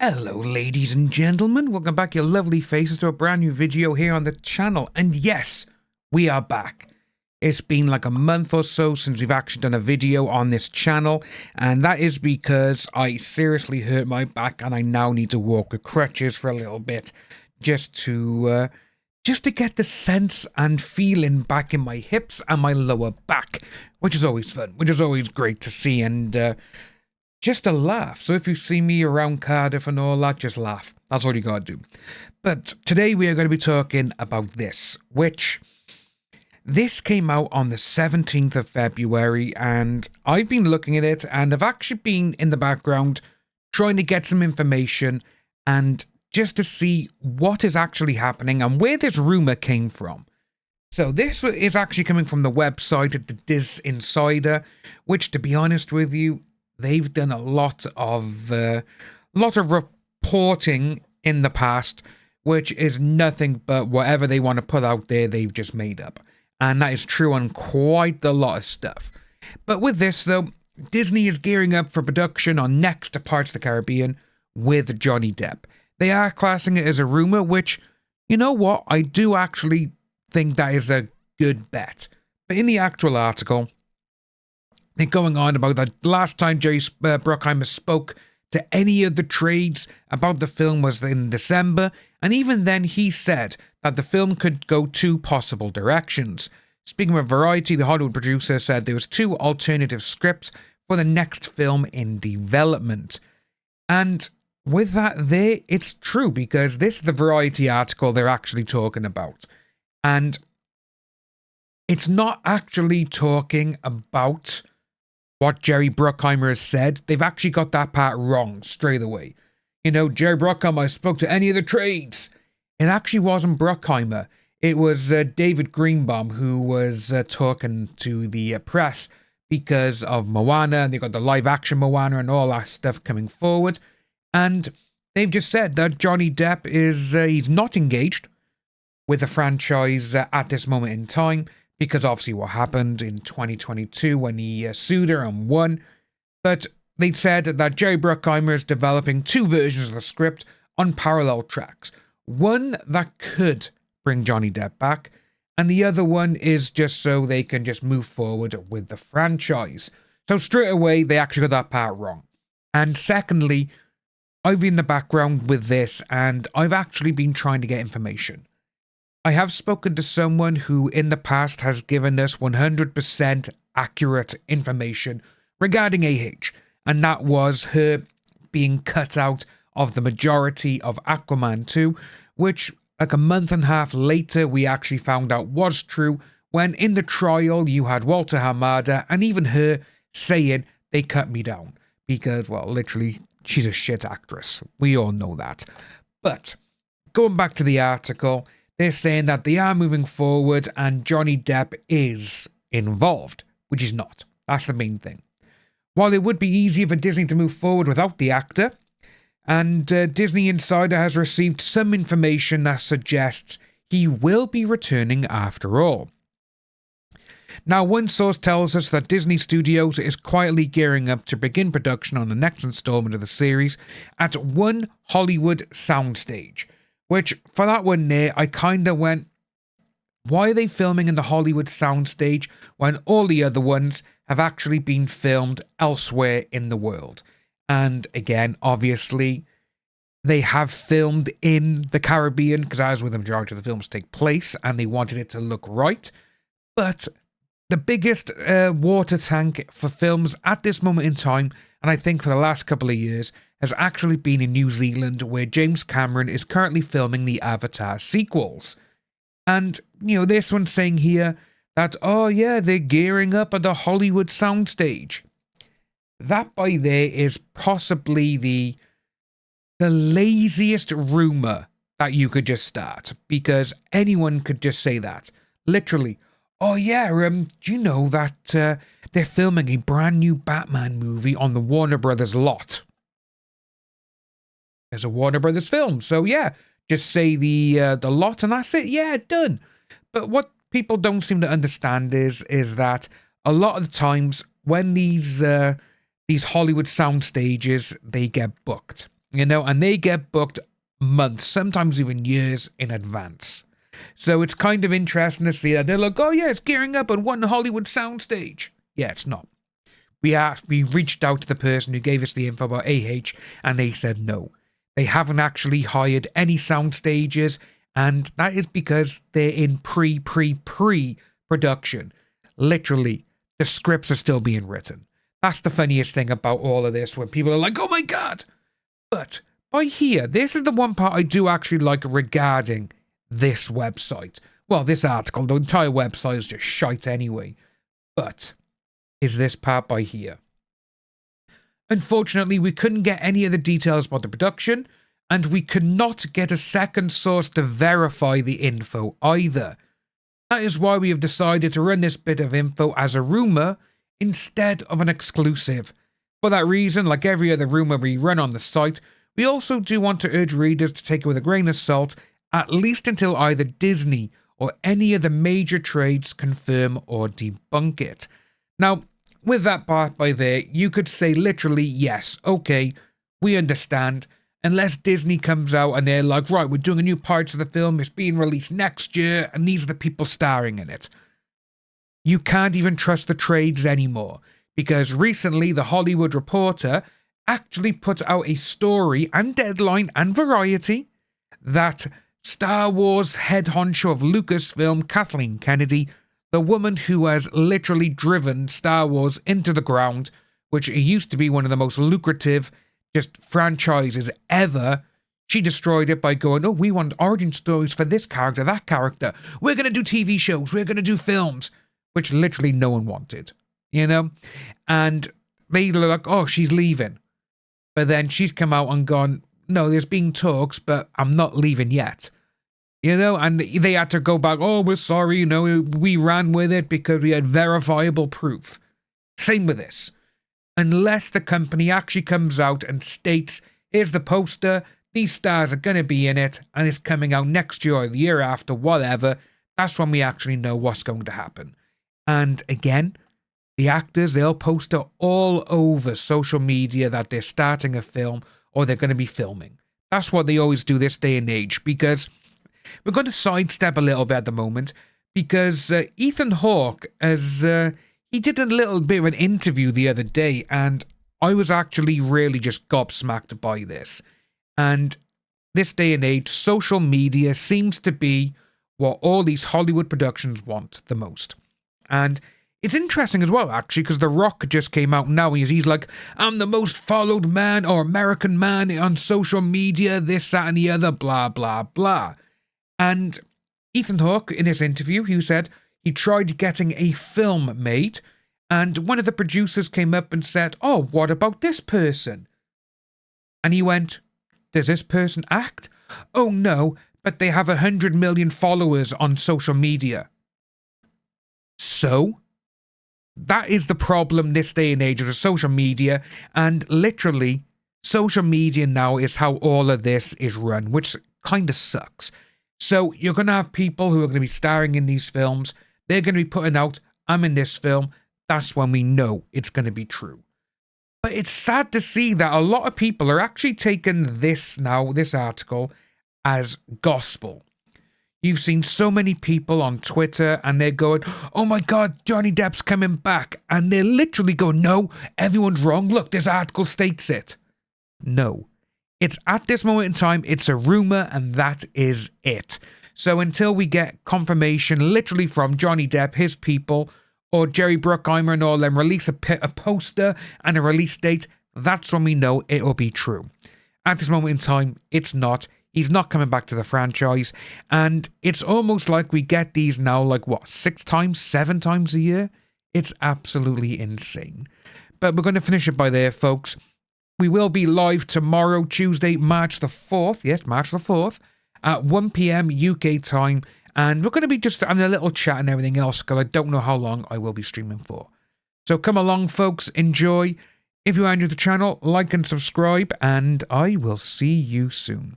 Hello ladies and gentlemen, welcome back your lovely faces to a brand new video here on the channel. And yes, we are back. It's been like a month or so since we've actually done a video on this channel, and that is because I seriously hurt my back and I now need to walk with crutches for a little bit just to get the sense and feeling back in my hips and my lower back, which is always fun, which is always great to see, and just a laugh. So if you see me around Cardiff and all that, just laugh. That's all you gotta do. But today we are going to be talking about this came out on the 17th of February, and I've been looking at it, and I've actually been in the background trying to get some information and just to see what is actually happening and where this rumor came from. So this is actually coming from the website of the Diz Insider, which, to be honest with you, they've done a lot of reporting in the past, which is nothing but whatever they want to put out there, they've just made up. And that is true on quite a lot of stuff. But with this, though, Disney is gearing up for production on Next to Pirates of the Caribbean with Johnny Depp. They are classing it as a rumor, which, you know what, I do actually think that is a good bet. But in the actual article, they're going on about that last time Jerry Bruckheimer spoke to any of the trades about the film was in December, and even then he said that the film could go two possible directions. Speaking of Variety, the Hollywood producer said there was two alternative scripts for the next film in development. And with that there, it's true, because this is the Variety article they're actually talking about. And it's not actually talking about what Jerry Bruckheimer has said. They've actually got that part wrong straight away. You know, Jerry Bruckheimer spoke to any of the trades. It actually wasn't Bruckheimer. It was David Greenbaum who was talking to the press because of Moana, and they got the live action Moana and all that stuff coming forward. And they've just said that Johnny Depp is he's not engaged with the franchise at this moment in time, because obviously what happened in 2022 when he sued her and won. But they said that Jerry Bruckheimer is developing two versions of the script on parallel tracks. One that could bring Johnny Depp back, and the other one is just so they can just move forward with the franchise. So straight away, they actually got that part wrong. And secondly, I've been in the background with this, and I've actually been trying to get information. I have spoken to someone who in the past has given us 100% accurate information regarding AH, and that was her being cut out of the majority of Aquaman 2, which like a month and a half later we actually found out was true, when in the trial you had Walter Hamada and even her saying they cut me down because, well, literally she's a shit actress. We all know that. But going back to the article, they're saying that they are moving forward and Johnny Depp is involved, which he's not. That's the main thing. While it would be easier for Disney to move forward without the actor, and Disney Insider has received some information that suggests he will be returning after all. Now, one source tells us that Disney Studios is quietly gearing up to begin production on the next installment of the series at One Hollywood Soundstage. Which, for that one there, I kind of went, why are they filming in the Hollywood soundstage when all the other ones have actually been filmed elsewhere in the world? And again, obviously, they have filmed in the Caribbean, because that is where the majority of the films take place, and they wanted it to look right. But the biggest water tank for films at this moment in time, and I think for the last couple of years, has actually been in New Zealand, where James Cameron is currently filming the Avatar sequels. And, you know, this one's saying here that, oh yeah, they're gearing up at the Hollywood soundstage. That by there is possibly the laziest rumor that you could just start, because anyone could just say that. Literally, oh yeah, do you know that they're filming a brand new Batman movie on the Warner Brothers lot? There's a Warner Brothers film, so yeah, just say the lot and that's it. Yeah, done. But what people don't seem to understand is that a lot of the times when these Hollywood sound stages, they get booked. you know, and they get booked months, sometimes even years in advance. So it's kind of interesting to see that they're like, oh yeah, it's gearing up on one Hollywood soundstage. Yeah, it's not. We reached out to the person who gave us the info about AH, and they said no. They haven't actually hired any sound stages, and that is because they're in pre-production. Literally, the scripts are still being written. That's the funniest thing about all of this, when people are like, oh my god! But by here, this is the one part I do actually like regarding this website. Well, this article, the entire website is just shite anyway. But is this part by here. Unfortunately, we couldn't get any of the details about the production, and we could not get a second source to verify the info either. That is why we have decided to run this bit of info as a rumour instead of an exclusive. For that reason, like every other rumour we run on the site, we also do want to urge readers to take it with a grain of salt, at least until either Disney or any of the major trades confirm or debunk it. Now, with that part by there, you could say literally, yes, okay, we understand. Unless Disney comes out and they're like, right, we're doing a new part of the film, it's being released next year, and these are the people starring in it. You can't even trust the trades anymore, because recently The Hollywood Reporter actually put out a story and Deadline and Variety that Star Wars head honcho of Lucasfilm, Kathleen Kennedy, the woman who has literally driven Star Wars into the ground, which used to be one of the most lucrative just franchises ever, she destroyed it by going, oh, we want origin stories for this character, that character. We're going to do TV shows. We're going to do films, which literally no one wanted, you know? And they were like, oh, she's leaving. But then she's come out and gone, no, there's been talks, but I'm not leaving yet. You know, and they had to go back, oh, we're sorry, you know, we ran with it because we had verifiable proof. Same with this. Unless the company actually comes out and states, here's the poster, these stars are going to be in it, and it's coming out next year or the year after, whatever, that's when we actually know what's going to happen. And again, the actors, they'll post it all over social media that they're starting a film or they're going to be filming. That's what they always do this day and age, because we're going to sidestep a little bit at the moment, because Ethan Hawke, he did a little bit of an interview the other day, and I was actually really just gobsmacked by this. And this day and age, social media seems to be what all these Hollywood productions want the most. And it's interesting as well, actually, because The Rock just came out now. He's like, I'm the most followed man or American man on social media, this, that, and the other, blah, blah, blah. And Ethan Hawke, in his interview, he said he tried getting a film made, and one of the producers came up and said, oh, what about this person? And he went, does this person act? Oh, no, but they have 100 million followers on social media. So? That is the problem this day and age of social media, and literally, social media now is how all of this is run, which kind of sucks. So you're going to have people who are going to be starring in these films. They're going to be putting out, I'm in this film. That's when we know it's going to be true. But it's sad to see that a lot of people are actually taking this article, as gospel. You've seen so many people on Twitter and they're going, oh my God, Johnny Depp's coming back. And they're literally going, no, everyone's wrong. Look, this article states it. No. It's at this moment in time, it's a rumor, and that is it. So until we get confirmation literally from Johnny Depp, his people, or Jerry Bruckheimer and all them release a poster and a release date, that's when we know it will be true. At this moment in time, it's not. He's not coming back to the franchise, and it's almost like we get these now, like what, 6 times, 7 times a year? It's absolutely insane. But we're going to finish it by there, folks. We will be live tomorrow, Tuesday, March the 4th. Yes, March the 4th, at 1 p.m. UK time. And we're going to be just having a little chat and everything else, because I don't know how long I will be streaming for. So come along, folks. Enjoy. If you are new to the channel, like and subscribe, and I will see you soon.